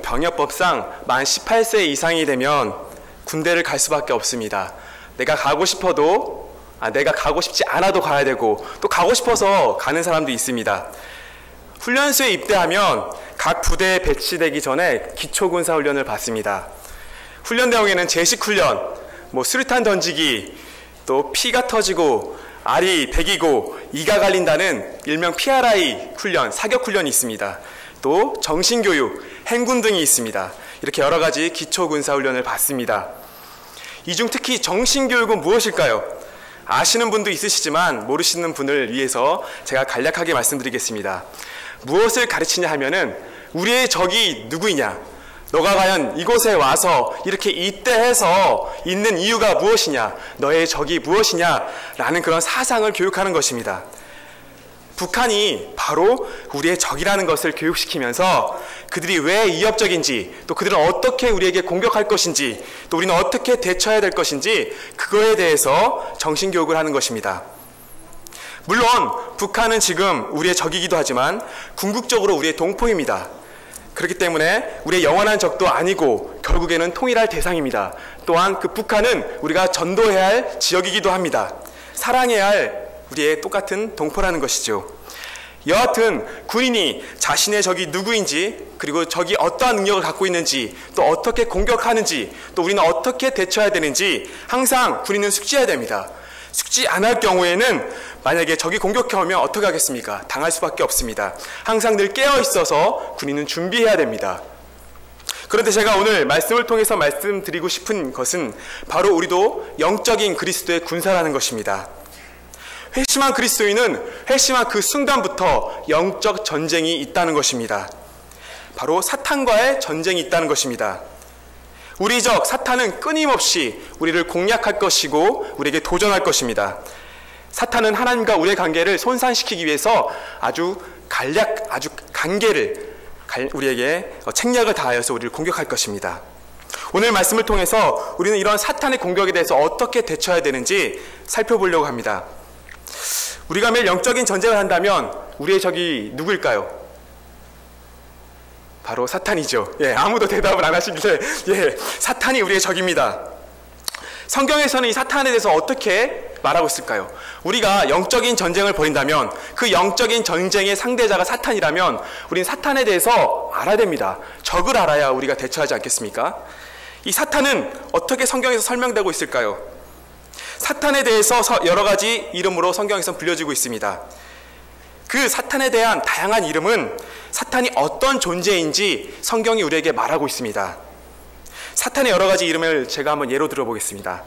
병역법상 만 18세 이상이 되면 군대를 갈 수밖에 없습니다. 내가 가고 싶어도 내가 가고 싶지 않아도 가야 되고 또 가고 싶어서 가는 사람도 있습니다. 훈련소에 입대하면 각 부대에 배치되기 전에 기초군사훈련을 받습니다. 훈련 내용에는 제식훈련, 수류탄 던지기, 또 피가 터지고 알이 배기고 이가 갈린다는 일명 PRI 훈련, 사격훈련이 있습니다. 또 정신교육, 행군 등이 있습니다. 이렇게 여러 가지 기초군사훈련을 받습니다. 이 중 특히 정신교육은 무엇일까요? 아시는 분도 있으시지만 모르시는 분을 위해서 제가 간략하게 말씀드리겠습니다. 무엇을 가르치냐 하면은 우리의 적이 누구이냐, 너가 과연 이곳에 와서 이렇게 입대해서 있는 이유가 무엇이냐, 너의 적이 무엇이냐 라는 그런 사상을 교육하는 것입니다. 북한이 바로 우리의 적이라는 것을 교육시키면서 그들이 왜 위협적인지, 또 그들은 어떻게 우리에게 공격할 것인지, 또 우리는 어떻게 대처해야 될 것인지 그거에 대해서 정신교육을 하는 것입니다. 물론 북한은 지금 우리의 적이기도 하지만 궁극적으로 우리의 동포입니다. 그렇기 때문에 우리의 영원한 적도 아니고 결국에는 통일할 대상입니다. 또한 그 북한은 우리가 전도해야 할 지역이기도 합니다. 사랑해야 할 우리의 똑같은 동포라는 것이죠. 여하튼 군인이 자신의 적이 누구인지, 그리고 적이 어떠한 능력을 갖고 있는지, 또 어떻게 공격하는지, 또 우리는 어떻게 대처해야 되는지 항상 군인은 숙지해야 됩니다. 숙지 안 할 경우에는 만약에 적이 공격해오면 어떻게 하겠습니까? 당할 수밖에 없습니다. 항상 늘 깨어 있어서 군인은 준비해야 됩니다. 그런데 제가 오늘 말씀을 통해서 말씀드리고 싶은 것은 바로 우리도 영적인 그리스도의 군사라는 것입니다. 회심한 그리스도인은 회심한 그 순간부터 영적 전쟁이 있다는 것입니다. 바로 사탄과의 전쟁이 있다는 것입니다. 우리 적 사탄은 끊임없이 우리를 공략할 것이고 우리에게 도전할 것입니다. 사탄은 하나님과 우리의 관계를 손상시키기 위해서 아주 간계를 우리에게 책략을 다하여서 우리를 공격할 것입니다. 오늘 말씀을 통해서 우리는 이런 사탄의 공격에 대해서 어떻게 대처해야 되는지 살펴보려고 합니다. 우리가 매일 영적인 전쟁을 한다면 우리의 적이 누구일까요? 바로 사탄이죠. 아무도 대답을 안 하시길래 사탄이 우리의 적입니다. 성경에서는 이 사탄에 대해서 어떻게 말하고 있을까요? 우리가 영적인 전쟁을 벌인다면 그 영적인 전쟁의 상대자가 사탄이라면 우리는 사탄에 대해서 알아야 됩니다. 적을 알아야 우리가 대처하지 않겠습니까? 이 사탄은 어떻게 성경에서 설명되고 있을까요? 사탄에 대해서 여러 가지 이름으로 성경에서 불려지고 있습니다. 그 사탄에 대한 다양한 이름은 사탄이 어떤 존재인지 성경이 우리에게 말하고 있습니다. 사탄의 여러 가지 이름을 제가 한번 예로 들어보겠습니다.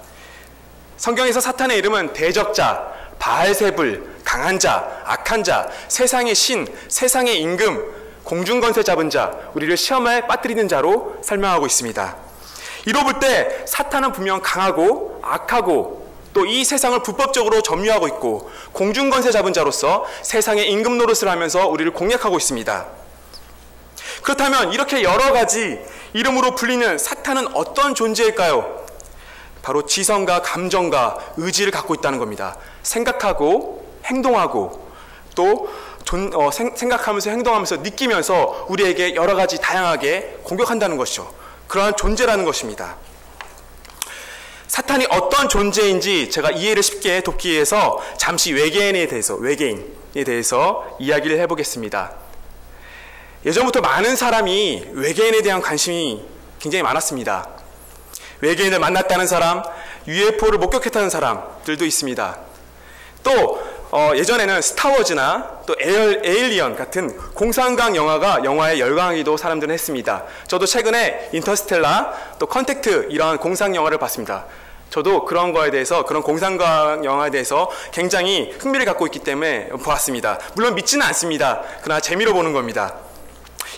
성경에서 사탄의 이름은 대적자, 바알세불, 강한 자, 악한 자, 세상의 신, 세상의 임금, 공중권세 잡은 자, 우리를 시험에 빠뜨리는 자로 설명하고 있습니다. 이로 볼 때 사탄은 분명 강하고 악하고 또 이 세상을 불법적으로 점유하고 있고 공중권세 잡은 자로서 세상의 임금 노릇을 하면서 우리를 공략하고 있습니다. 그렇다면 이렇게 여러 가지 이름으로 불리는 사탄은 어떤 존재일까요? 바로 지성과 감정과 의지를 갖고 있다는 겁니다. 생각하고 행동하고 또 생각하면서 행동하면서 느끼면서 우리에게 여러 가지 다양하게 공격한다는 것이죠. 그러한 존재라는 것입니다. 사탄이 어떤 존재인지 제가 이해를 쉽게 돕기 위해서 잠시 외계인에 대해서 이야기를 해보겠습니다. 예전부터 많은 사람이 외계인에 대한 관심이 굉장히 많았습니다. 외계인을 만났다는 사람, UFO를 목격했다는 사람들도 있습니다. 또 예전에는 스타워즈나 또 에일리언 같은 공상과학 영화에 열광하기도 사람들은 했습니다. 저도 최근에 인터스텔라 또 컨택트 이런 공상 영화를 봤습니다. 저도 그런 거에 대해서, 그런 공상과학 영화에 대해서 굉장히 흥미를 갖고 있기 때문에 보았습니다. 물론 믿지는 않습니다. 그러나 재미로 보는 겁니다.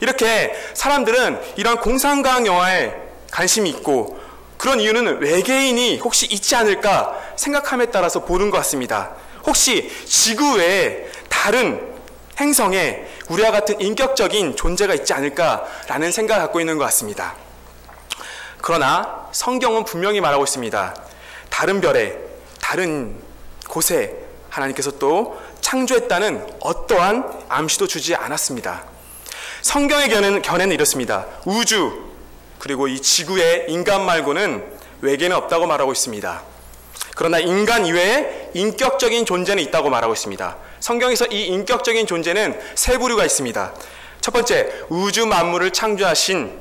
이렇게 사람들은 이런 공상과학 영화에 관심이 있고 그런 이유는 외계인이 혹시 있지 않을까 생각함에 따라서 보는 것 같습니다. 혹시 지구 외에 다른 행성에 우리와 같은 인격적인 존재가 있지 않을까라는 생각을 갖고 있는 것 같습니다. 그러나 성경은 분명히 말하고 있습니다. 다른 별에, 다른 곳에 하나님께서 또 창조했다는 어떠한 암시도 주지 않았습니다. 성경의 견해는 이렇습니다. 우주 그리고 이 지구에 인간 말고는 외계는 없다고 말하고 있습니다. 그러나 인간 이외에 인격적인 존재는 있다고 말하고 있습니다. 성경에서 이 인격적인 존재는 세 부류가 있습니다. 첫 번째, 우주 만물을 창조하신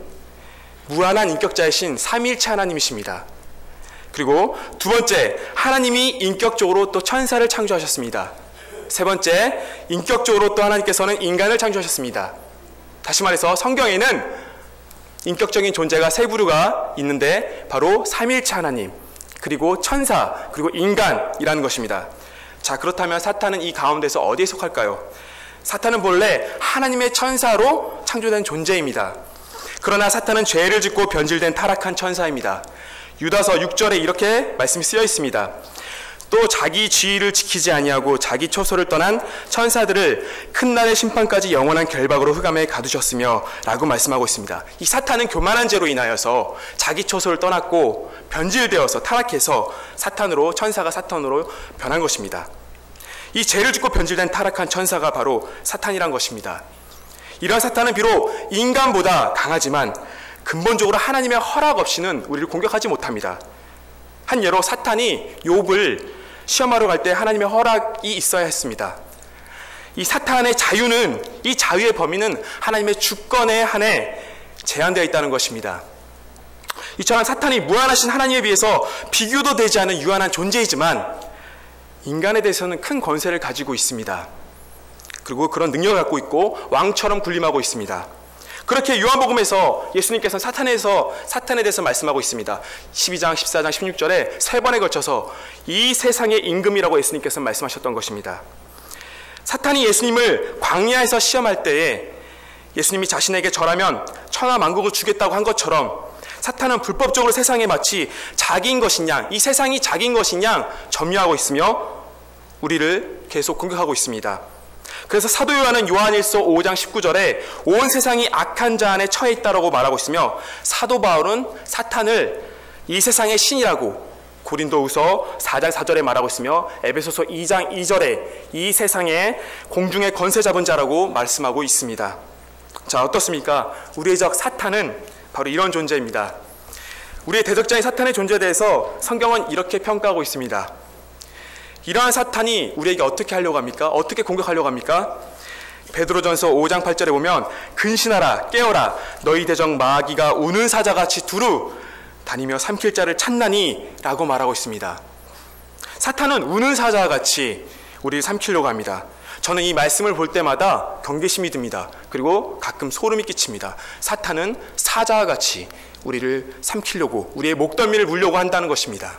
무한한 인격자이신 삼위일체 하나님이십니다. 그리고 두 번째, 하나님이 인격적으로 또 천사를 창조하셨습니다. 세 번째, 인격적으로 또 하나님께서는 인간을 창조하셨습니다. 다시 말해서 성경에는 인격적인 존재가 세 부류가 있는데 바로 삼위일체 하나님, 그리고 천사, 그리고 인간이라는 것입니다. 자, 그렇다면 사탄은 이 가운데서 어디에 속할까요? 사탄은 본래 하나님의 천사로 창조된 존재입니다. 그러나 사탄은 죄를 짓고 변질된 타락한 천사입니다. 유다서 6절에 이렇게 말씀이 쓰여 있습니다. 또 자기 지위를 지키지 아니하고 자기 초소를 떠난 천사들을 큰 날의 심판까지 영원한 결박으로 흑암에 가두셨으며 라고 말씀하고 있습니다. 이 사탄은 교만한 죄로 인하여서 자기 초소를 떠났고 변질되어서 타락해서 천사가 사탄으로 변한 것입니다. 이 죄를 짓고 변질된 타락한 천사가 바로 사탄이란 것입니다. 이러한 사탄은 비록 인간보다 강하지만 근본적으로 하나님의 허락 없이는 우리를 공격하지 못합니다. 한 예로 사탄이 욥을 시험하러 갈 때 하나님의 허락이 있어야 했습니다. 이 사탄의 자유는, 이 자유의 범위는 하나님의 주권에 한해 제한되어 있다는 것입니다. 이처럼 사탄이 무한하신 하나님에 비해서 비교도 되지 않은 유한한 존재이지만 인간에 대해서는 큰 권세를 가지고 있습니다. 그리고 그런 능력을 갖고 있고 왕처럼 군림하고 있습니다. 그렇게 요한복음에서 예수님께서는 사탄에 대해서 말씀하고 있습니다. 12장, 14장, 16절에 세 번에 걸쳐서 이 세상의 임금이라고 예수님께서 말씀하셨던 것입니다. 사탄이 예수님을 광야에서 시험할 때에 예수님이 자신에게 절하면 천하 만국을 주겠다고 한 것처럼 사탄은 불법적으로 세상에 마치 자기인 것인 양, 이 세상이 자기인 것인 양 점유하고 있으며 우리를 계속 공격하고 있습니다. 그래서 사도 요한은 요한일서 5장 19절에 온 세상이 악한 자 안에 처해 있다라고 말하고 있으며 사도 바울은 사탄을 이 세상의 신이라고 고린도후서 4장 4절에 말하고 있으며 에베소서 2장 2절에 이 세상의 공중의 권세 잡은 자라고 말씀하고 있습니다. 자, 어떻습니까? 우리의 적 사탄은 바로 이런 존재입니다. 우리의 대적자인 사탄의 존재에 대해서 성경은 이렇게 평가하고 있습니다. 이러한 사탄이 우리에게 어떻게 하려고 합니까? 어떻게 공격하려고 합니까? 베드로전서 5장 8절에 보면 근신하라 깨어라 너희 대적 마귀가 우는 사자같이 두루 다니며 삼킬 자를 찾나니 라고 말하고 있습니다. 사탄은 우는 사자같이 우리를 삼키려고 합니다. 저는 이 말씀을 볼 때마다 경계심이 듭니다. 그리고 가끔 소름이 끼칩니다. 사탄은 사자같이 우리를 삼키려고, 우리의 목덜미를 물려고 한다는 것입니다.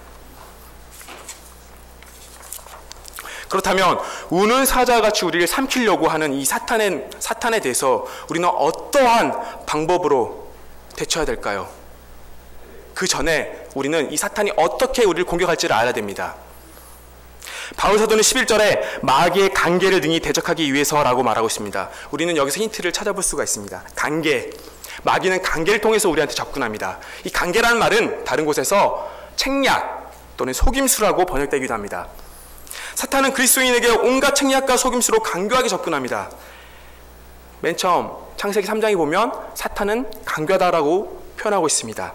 그렇다면 우는 사자같이 우리를 삼키려고 하는 이 사탄에 대해서 우리는 어떠한 방법으로 대처해야 될까요? 그 전에 우리는 이 사탄이 어떻게 우리를 공격할지를 알아야 됩니다. 바울 사도는 11절에 마귀의 관계를 능히 대적하기 위해서라고 말하고 있습니다. 우리는 여기서 힌트를 찾아볼 수가 있습니다. 관계. 마귀는 관계를 통해서 우리한테 접근합니다. 이 관계라는 말은 다른 곳에서 책략 또는 속임수라고 번역되기도 합니다. 사탄은 그리스도인에게 온갖 책략과 속임수로 간교하게 접근합니다. 맨 처음 창세기 3장에 보면 사탄은 간교하다라고 표현하고 있습니다.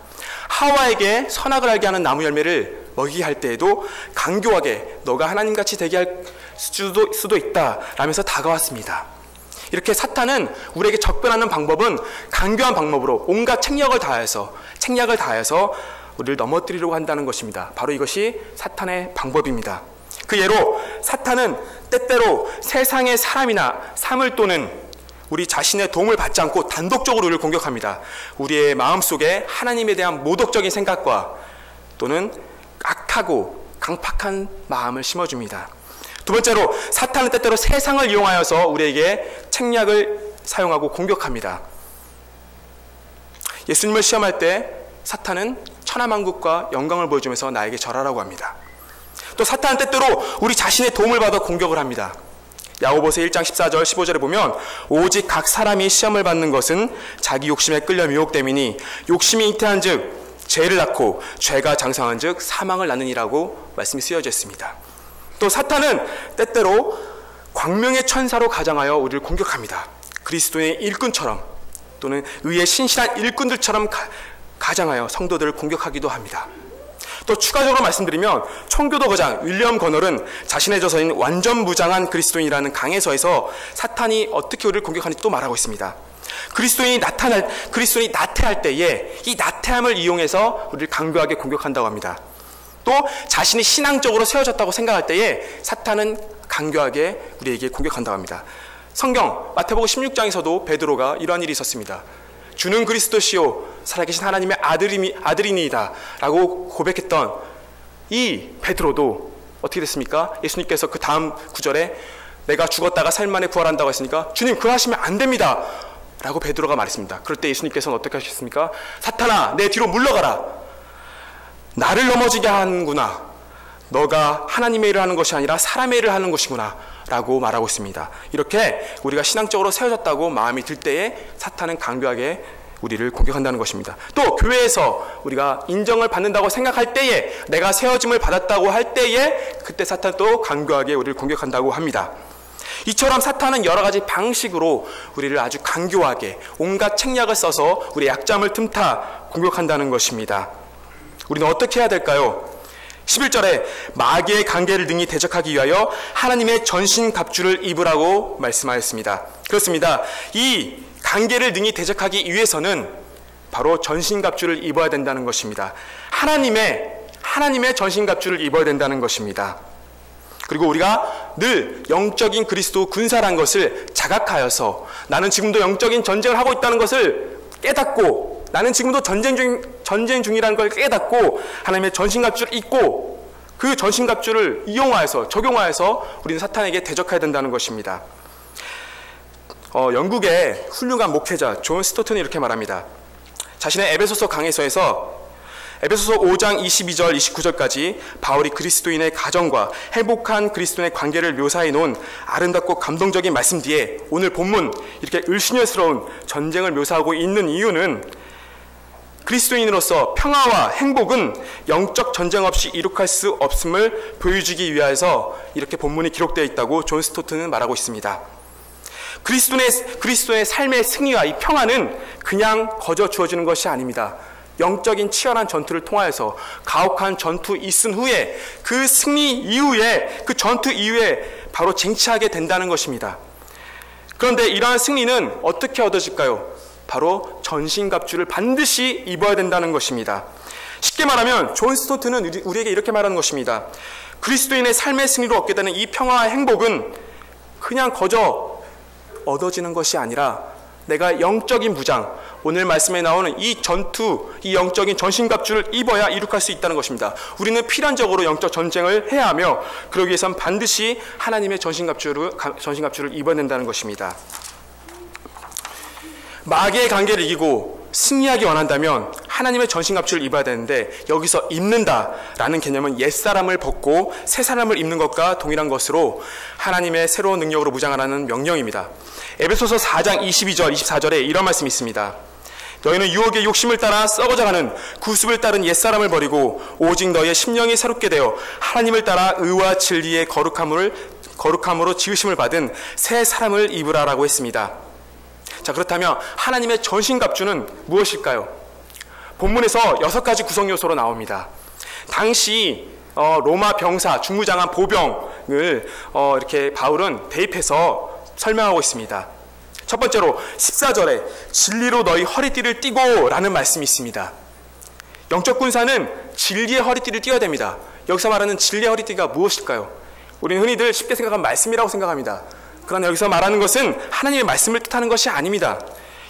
하와에게 선악을 알게 하는 나무 열매를 먹이게 할 때에도 간교하게 너가 하나님같이 되게 할 수도 있다 라면서 다가왔습니다. 이렇게 사탄은 우리에게 접근하는 방법은 간교한 방법으로 온갖 책략을 다해서 우리를 넘어뜨리려고 한다는 것입니다. 바로 이것이 사탄의 방법입니다. 그 예로 사탄은 때때로 세상의 사람이나 사물 또는 우리 자신의 도움을 받지 않고 단독적으로 우리를 공격합니다. 우리의 마음속에 하나님에 대한 모독적인 생각과 또는 악하고 강팍한 마음을 심어줍니다. 두 번째로 사탄은 때때로 세상을 이용하여서 우리에게 책략을 사용하고 공격합니다. 예수님을 시험할 때 사탄은 천하만국과 영광을 보여주면서 나에게 절하라고 합니다. 또 사탄은 때때로 우리 자신의 도움을 받아 공격을 합니다. 야고보서 1장 14절 15절에 보면 오직 각 사람이 시험을 받는 것은 자기 욕심에 끌려 미혹됨이니 욕심이 잉태한 즉 죄를 낳고 죄가 장성한 즉 사망을 낳느니라고 말씀이 쓰여져 있습니다. 또 사탄은 때때로 광명의 천사로 가장하여 우리를 공격합니다. 그리스도의 일꾼처럼 또는 의의 신실한 일꾼들처럼 가장하여 성도들을 공격하기도 합니다. 또 추가적으로 말씀드리면 청교도 거장 윌리엄 거널은 자신의 저서인 완전 무장한 그리스도인이라는 강해서에서 사탄이 어떻게 우리를 공격하는지 또 말하고 있습니다. 그리스도인이 나태할 때에 이 나태함을 이용해서 우리를 강교하게 공격한다고 합니다. 또 자신이 신앙적으로 세워졌다고 생각할 때에 사탄은 강교하게 우리에게 공격한다고 합니다. 성경 마태복음 16장에서도 베드로가 이러한 일이 있었습니다. 주는 그리스도시요 살아계신 하나님의 아들이니이다 라고 고백했던 이 베드로도 어떻게 됐습니까? 예수님께서 그 다음 구절에 내가 죽었다가 3일 만에 부활한다고 했으니까 주님 그러하시면 안 됩니다 라고 베드로가 말했습니다. 그럴 때 예수님께서는 어떻게 하셨습니까? 사탄아 내 뒤로 물러가라. 나를 넘어지게 하는구나. 너가 하나님의 일을 하는 것이 아니라 사람의 일을 하는 것이구나 라고 말하고 있습니다. 이렇게 우리가 신앙적으로 세워졌다고 마음이 들 때에 사탄은 강교하게 우리를 공격한다는 것입니다. 또 교회에서 우리가 인정을 받는다고 생각할 때에 내가 세워짐을 받았다고 할 때에 그때 사탄은 또 강교하게 우리를 공격한다고 합니다. 이처럼 사탄은 여러 가지 방식으로 우리를 아주 강교하게 온갖 책략을 써서 우리의 약점을 틈타 공격한다는 것입니다. 우리는 어떻게 해야 될까요? 11절에 마귀의 관계를 능히 대적하기 위하여 하나님의 전신갑주를 입으라고 말씀하였습니다. 그렇습니다. 이 관계를 능히 대적하기 위해서는 바로 전신갑주를 입어야 된다는 것입니다. 하나님의 전신갑주를 입어야 된다는 것입니다. 그리고 우리가 늘 영적인 그리스도 군사란 것을 자각하여서 나는 지금도 영적인 전쟁을 하고 있다는 것을 깨닫고 나는 지금도 전쟁 중이라는 걸 깨닫고 하나님의 전신갑주를 입고 그 전신갑주를 이용하여서 적용하여서 우리는 사탄에게 대적해야 된다는 것입니다. 영국의 훌륭한 목회자 존 스토튼이 이렇게 말합니다. 자신의 에베소서 강해서에서 에베소서 5장 22절 29절까지 바울이 그리스도인의 가정과 행복한 그리스도인의 관계를 묘사해 놓은 아름답고 감동적인 말씀 뒤에 오늘 본문 이렇게 을씨년스러운 전쟁을 묘사하고 있는 이유는 그리스도인으로서 평화와 행복은 영적 전쟁 없이 이룩할 수 없음을 보여주기 위해서 이렇게 본문이 기록되어 있다고 존 스토튼은 말하고 있습니다. 그리스도의 삶의 승리와 이 평화는 그냥 거저 주어지는 것이 아닙니다. 영적인 치열한 전투를 통하여서 가혹한 전투 있은 후에 그 승리 이후에 그 전투 이후에 바로 쟁취하게 된다는 것입니다. 그런데 이러한 승리는 어떻게 얻어질까요? 바로 전신갑주를 반드시 입어야 된다는 것입니다. 쉽게 말하면 존 스토튼은 우리에게 이렇게 말하는 것입니다. 그리스도인의 삶의 승리로 얻게 되는 이 평화와 행복은 그냥 거저 얻어지는 것이 아니라 내가 영적인 무장, 오늘 말씀에 나오는 이 영적인 전신갑주를 입어야 이룩할 수 있다는 것입니다. 우리는 필연적으로 영적 전쟁을 해야 하며 그러기 위해서는 반드시 하나님의 전신갑주를 입어야 된다는 것입니다. 마귀의 관계를 이기고 승리하기 원한다면 하나님의 전신갑주를 입어야 되는데 여기서 입는다라는 개념은 옛사람을 벗고 새사람을 입는 것과 동일한 것으로 하나님의 새로운 능력으로 무장하라는 명령입니다. 에베소서 4장 22절 24절에 이런 말씀이 있습니다. 너희는 유혹의 욕심을 따라 썩어져가는 구습을 따른 옛사람을 버리고 오직 너희의 심령이 새롭게 되어 하나님을 따라 의와 진리의 거룩함으로 지으심을 받은 새 사람을 입으라라고 했습니다. 자, 그렇다면 하나님의 전신갑주는 무엇일까요? 본문에서 6가지 구성 요소로 나옵니다. 당시 로마 병사 중무장한 보병을 이렇게 바울은 대입해서 설명하고 있습니다. 첫 번째로 14절에 진리로 너희 허리띠를 띠고 라는 말씀이 있습니다. 영적 군사는 진리의 허리띠를 띠어야 됩니다. 여기서 말하는 진리의 허리띠가 무엇일까요? 우리는 흔히들 쉽게 생각하면 말씀이라고 생각합니다. 그러나 여기서 말하는 것은 하나님의 말씀을 뜻하는 것이 아닙니다.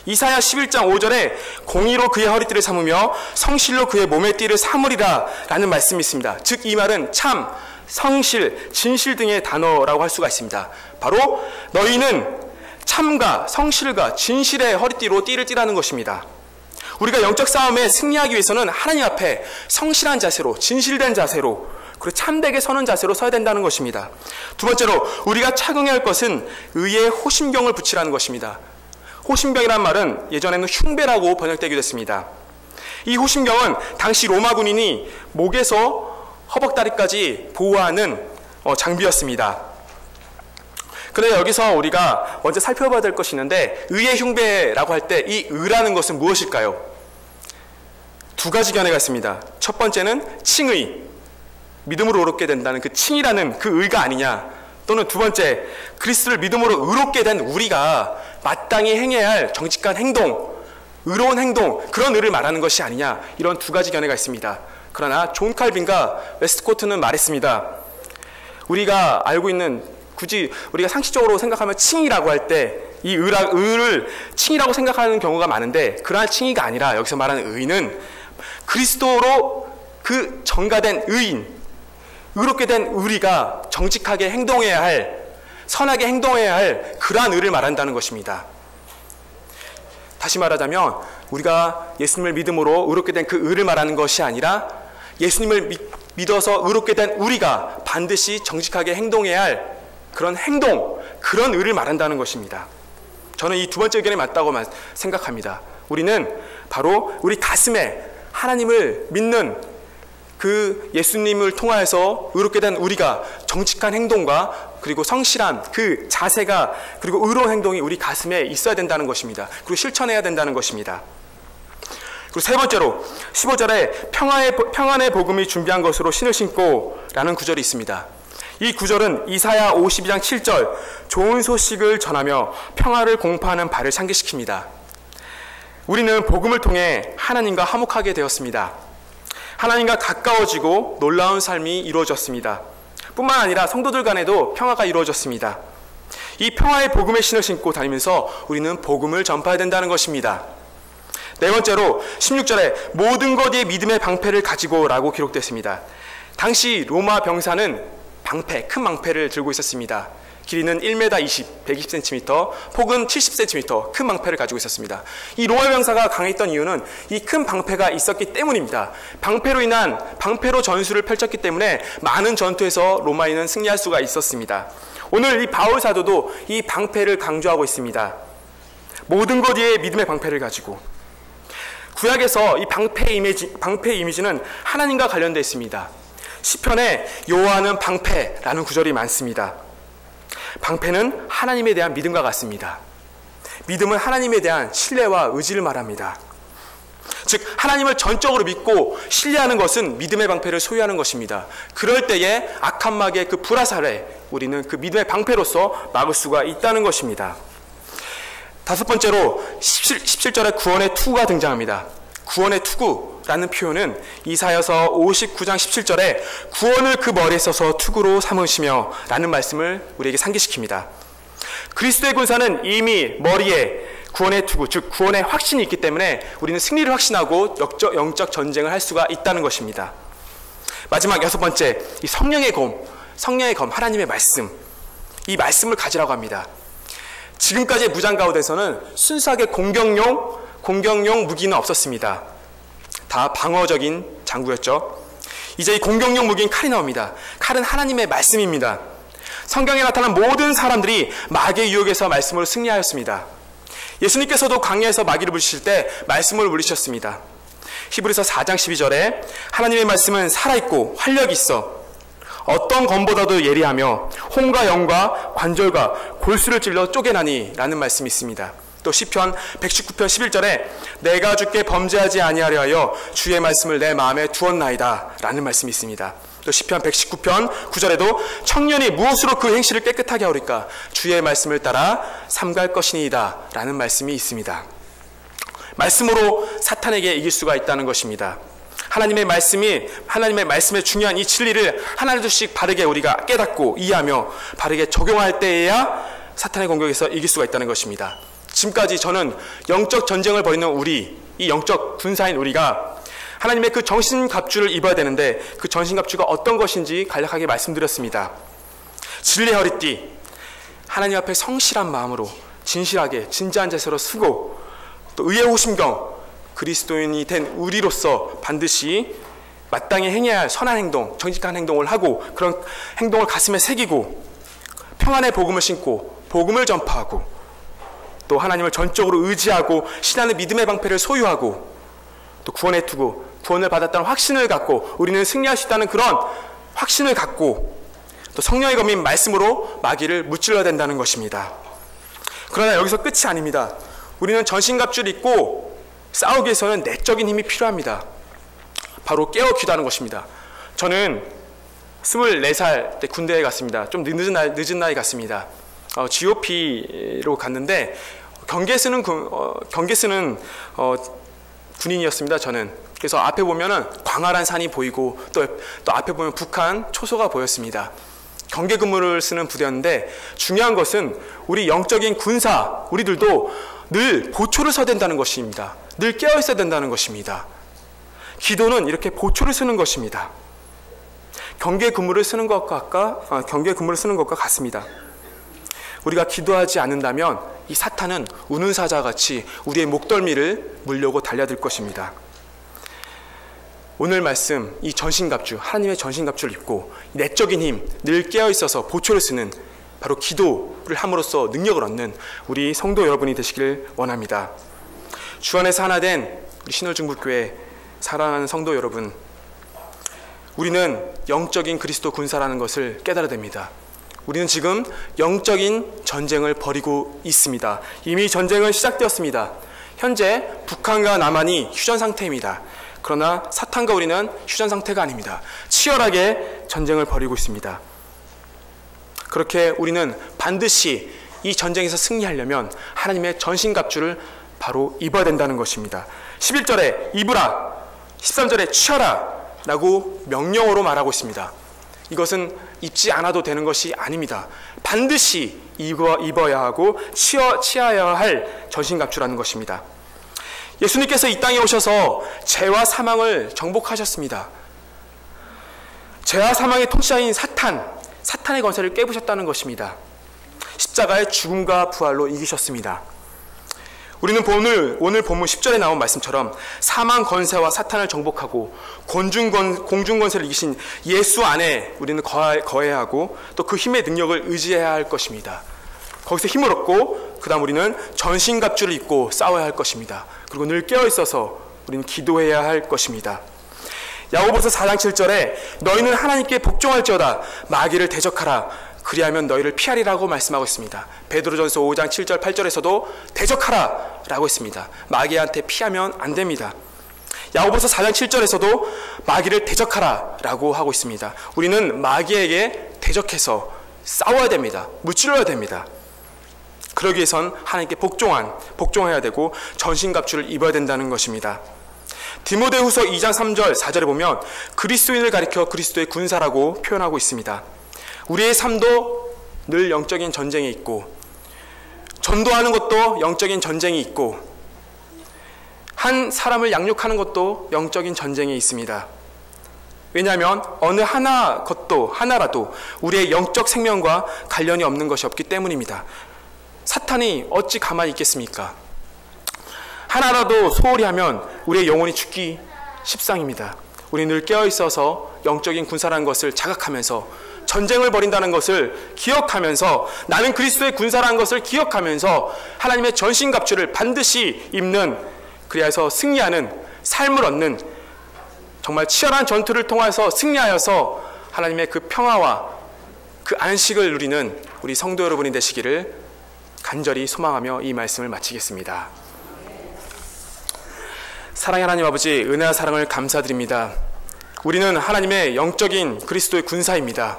이사야 11장 5절에 공의로 그의 허리띠를 삼으며 성실로 그의 몸의 띠를 삼으리라 라는 말씀이 있습니다. 즉 이 말은 참, 성실, 진실 등의 단어라고 할 수가 있습니다. 바로 너희는 참과 성실과 진실의 허리띠로 띠를 띠라는 것입니다. 우리가 영적 싸움에 승리하기 위해서는 하나님 앞에 성실한 자세로, 진실된 자세로, 그리고 참되게 서는 자세로 서야 된다는 것입니다. 두 번째로 우리가 착용해야 할 것은 의의 호심경을 붙이라는 것입니다. 호심경이란 말은 예전에는 흉배라고 번역되기도 했습니다. 이 호심경은 당시 로마 군인이 목에서 허벅다리까지 보호하는 장비였습니다. 그런데 여기서 우리가 먼저 살펴봐야 될 것이 있는데, 의의 흉배라고 할 때 이 의라는 것은 무엇일까요? 두 가지 견해가 있습니다. 첫 번째는 칭의, 믿음으로 의롭게 된다는 그 칭이라는 그 의가 아니냐, 또는 두 번째, 그리스도를 믿음으로 의롭게 된 우리가 마땅히 행해야 할 정직한 행동, 의로운 행동, 그런 의를 말하는 것이 아니냐, 이런 두 가지 견해가 있습니다. 그러나 존 칼빈과 웨스트코트는 말했습니다. 우리가 알고 있는, 굳이 우리가 상식적으로 생각하면 칭의라고 할 때 이 의를 칭의라고 생각하는 경우가 많은데, 그러한 칭의가 아니라 여기서 말하는 의는 그리스도로 그 전가된 의인, 의롭게 된 우리가 정직하게 행동해야 할, 선하게 행동해야 할 그러한 의를 말한다는 것입니다. 다시 말하자면 우리가 예수님을 믿음으로 의롭게 된 그 의를 말하는 것이 아니라, 예수님을 믿어서 의롭게 된 우리가 반드시 정직하게 행동해야 할 그런 행동, 그런 의를 말한다는 것입니다. 저는 이 두 번째 의견이 맞다고 생각합니다. 우리는 바로 우리 가슴에 하나님을 믿는 그 예수님을 통하여서 의롭게 된 우리가 정직한 행동과 그리고 성실한 그 자세가, 그리고 의로운 행동이 우리 가슴에 있어야 된다는 것입니다. 그리고 실천해야 된다는 것입니다. 그리고 세 번째로 15절에 평안의 복음이 준비한 것으로 신을 신고 라는 구절이 있습니다. 이 구절은 이사야 52장 7절, 좋은 소식을 전하며 평화를 공포하는 바를 상기시킵니다. 우리는 복음을 통해 하나님과 화목하게 되었습니다. 하나님과 가까워지고 놀라운 삶이 이루어졌습니다. 뿐만 아니라 성도들 간에도 평화가 이루어졌습니다. 이 평화의 복음의 신을 신고 다니면서 우리는 복음을 전파해야 된다는 것입니다. 네 번째로 16절에 모든 것 위에 믿음의 방패를 가지고 라고 기록됐습니다. 당시 로마 병사는 방패, 큰 방패를 들고 있었습니다. 길이는 1m 20, 120cm, 폭은 70cm, 큰 방패를 가지고 있었습니다. 이 로마 병사가 강했던 이유는 이 큰 방패가 있었기 때문입니다. 방패로 전술을 펼쳤기 때문에 많은 전투에서 로마인은 승리할 수가 있었습니다. 오늘 이 바울 사도도 이 방패를 강조하고 있습니다. 모든 것 위에 믿음의 방패를 가지고. 구약에서 이 방패 이미지는 하나님과 관련되어 있습니다. 시편에 여호와는 방패라는 구절이 많습니다. 방패는 하나님에 대한 믿음과 같습니다. 믿음은 하나님에 대한 신뢰와 의지를 말합니다. 즉 하나님을 전적으로 믿고 신뢰하는 것은 믿음의 방패를 소유하는 것입니다. 그럴 때에 악한 마귀의 그 불화살에 우리는 그 믿음의 방패로서 막을 수가 있다는 것입니다. 다섯 번째로 17절에 구원의 투구가 등장합니다. 구원의 투구라는 표현은 이사야서 59장 17절에 구원을 그 머리에 써서 투구로 삼으시며 라는 말씀을 우리에게 상기시킵니다. 그리스도의 군사는 이미 머리에 구원의 투구, 즉 구원의 확신이 있기 때문에 우리는 승리를 확신하고 영적 전쟁을 할 수가 있다는 것입니다. 마지막 여섯 번째, 이 성령의 검, 하나님의 말씀, 이 말씀을 가지라고 합니다. 지금까지의 무장 가운데서는 순수하게 공격용 무기는 없었습니다. 다 방어적인 장구였죠. 이제 이 공격용 무기인 칼이 나옵니다. 칼은 하나님의 말씀입니다. 성경에 나타난 모든 사람들이 마귀의 유혹에서 말씀으로 승리하였습니다. 예수님께서도 광야에서 마귀를 물리실 때 말씀을 물리셨습니다. 히브리서 4장 12절에 하나님의 말씀은 살아있고 활력이 있어 어떤 검보다도 예리하며 혼과 영과 관절과 골수를 찔러 쪼개나니 라는 말씀이 있습니다. 또 시편 119편 11절에 내가 주께 범죄하지 아니하려 하여 주의 말씀을 내 마음에 두었나이다 라는 말씀이 있습니다. 또 시편 119편 9절에도 청년이 무엇으로 그 행실을 깨끗하게 하오리까 주의 말씀을 따라 삼갈 것이니이다 라는 말씀이 있습니다. 말씀으로 사탄에게 이길 수가 있다는 것입니다. 하나님의 말씀의 중요한 이 진리를 하나둘씩 바르게 우리가 깨닫고 이해하며 바르게 적용할 때에야 사탄의 공격에서 이길 수가 있다는 것입니다. 지금까지 저는 영적 전쟁을 벌이는 이 영적 군사인 우리가 하나님의 그 전신갑주를 입어야 되는데 그 전신갑주가 어떤 것인지 간략하게 말씀드렸습니다. 진리의 허리띠, 하나님 앞에 성실한 마음으로 진실하게 진지한 자세로 쓰고 또 의의 호심경, 그리스도인이 된 우리로서 반드시 마땅히 행해야 할 선한 행동, 정직한 행동을 하고 그런 행동을 가슴에 새기고 평안의 복음을 신고 복음을 전파하고 또 하나님을 전적으로 의지하고 신하는 믿음의 방패를 소유하고 또 구원의 투구, 구원을 받았다는 확신을 갖고 우리는 승리할 수 있다는 그런 확신을 갖고 또 성령의 검인 말씀으로 마귀를 무찔러야 된다는 것입니다. 그러나 여기서 끝이 아닙니다. 우리는 전신갑주를 입고 싸우기 위해서는 내적인 힘이 필요합니다. 바로 깨어 기도하는 것입니다. 저는 24살 때 군대에 갔습니다. 좀 늦은 나이 갔습니다. GOP로 갔는데 경계 쓰는 군인이었습니다. 저는. 그래서 앞에 보면은 광활한 산이 보이고 또 앞에 보면 북한 초소가 보였습니다. 경계 근무를 쓰는 부대였는데 중요한 것은 우리 영적인 군사 우리들도 늘 보초를 서야 된다는 것입니다. 늘 깨어 있어야 된다는 것입니다. 기도는 이렇게 보초를 쓰는 것입니다. 경계 근무를 쓰는 것과 같습니다. 우리가 기도하지 않는다면 이 사탄은 우는 사자같이 우리의 목덜미를 물려고 달려들 것입니다. 오늘 말씀, 이 전신갑주, 하나님의 전신갑주를 입고 내적인 힘, 늘 깨어있어서 보초를 쓰는 바로 기도를 함으로써 능력을 얻는 우리 성도 여러분이 되시길 원합니다. 주 안에서 하나 된 우리 신월중부교회 사랑하는 성도 여러분, 우리는 영적인 그리스도 군사라는 것을 깨달아야 됩니다. 우리는 지금 영적인 전쟁을 벌이고 있습니다. 이미 전쟁은 시작되었습니다. 현재 북한과 남한이 휴전 상태입니다. 그러나 사탄과 우리는 휴전 상태가 아닙니다. 치열하게 전쟁을 벌이고 있습니다. 그렇게 우리는 반드시 이 전쟁에서 승리하려면 하나님의 전신갑주를 바로 입어야 된다는 것입니다. 11절에 입으라, 13절에 취하라 라고 명령어로 말하고 있습니다. 이것은 입지 않아도 되는 것이 아닙니다. 반드시 입어야 하고 취하여야 할 전신갑주라는 것입니다. 예수님께서 이 땅에 오셔서 죄와 사망을 정복하셨습니다. 죄와 사망의 통치자인 사탄의 권세를 깨부셨다는 것입니다. 십자가의 죽음과 부활로 이기셨습니다. 우리는 오늘 본문 10절에 나온 말씀처럼 사망 권세와 사탄을 정복하고 공중 권세를 이기신 예수 안에 우리는 거해야 하고 또 그 힘의 능력을 의지해야 할 것입니다. 거기서 힘을 얻고 그 다음 우리는 전신갑주를 입고 싸워야 할 것입니다. 그리고 늘 깨어있어서 우리는 기도해야 할 것입니다. 야고보서 4장 7절에 너희는 하나님께 복종할지어다 마귀를 대적하라 그리하면 너희를 피하리라고 말씀하고 있습니다. 베드로전서 5장 7절 8절에서도 대적하라 라고 했습니다. 마귀한테 피하면 안 됩니다. 야고보서 4장 7절에서도 마귀를 대적하라 라고 하고 있습니다. 우리는 마귀에게 대적해서 싸워야 됩니다. 무찔러야 됩니다. 그러기 위해선 하나님께 복종해야 되고 전신갑주를 입어야 된다는 것입니다. 디모데후서 2장 3절 4절에 보면 그리스도인을 가리켜 그리스도의 군사라고 표현하고 있습니다. 우리의 삶도 늘 영적인 전쟁이 있고 전도하는 것도 영적인 전쟁이 있고 한 사람을 양육하는 것도 영적인 전쟁이 있습니다. 왜냐하면 어느 하나라도 우리의 영적 생명과 관련이 없는 것이 없기 때문입니다. 사탄이 어찌 가만히 있겠습니까? 하나라도 소홀히 하면 우리의 영혼이 죽기 십상입니다. 우리 늘 깨어있어서 영적인 군사라는 것을 자각하면서 전쟁을 벌인다는 것을 기억하면서 나는 그리스도의 군사라는 것을 기억하면서 하나님의 전신갑주를 반드시 입는 그리하여서 승리하는 삶을 얻는 정말 치열한 전투를 통해서 승리하여서 하나님의 그 평화와 그 안식을 누리는 우리 성도 여러분이 되시기를 간절히 소망하며 이 말씀을 마치겠습니다. 사랑의 하나님 아버지, 은혜와 사랑을 감사드립니다. 우리는 하나님의 영적인 그리스도의 군사입니다.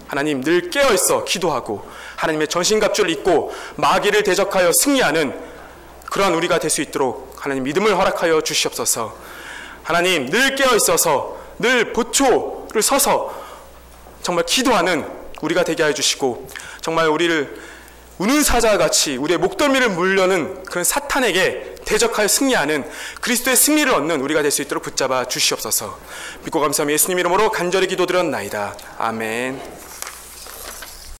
하나님 늘 깨어있어 기도하고 하나님의 전신갑주를 입고 마귀를 대적하여 승리하는 그러한 우리가 될 수 있도록 하나님 믿음을 허락하여 주시옵소서. 하나님 늘 깨어있어서 늘 보초를 서서 정말 기도하는 우리가 되게 하여 주시고 정말 우리를 우는 사자같이 우리의 목덜미를 물려는 그런 사탄에게 대적하여 승리하는 그리스도의 승리를 얻는 우리가 될 수 있도록 붙잡아 주시옵소서. 믿고 감사하며 예수님 이름으로 간절히 기도드렸나이다. 아멘.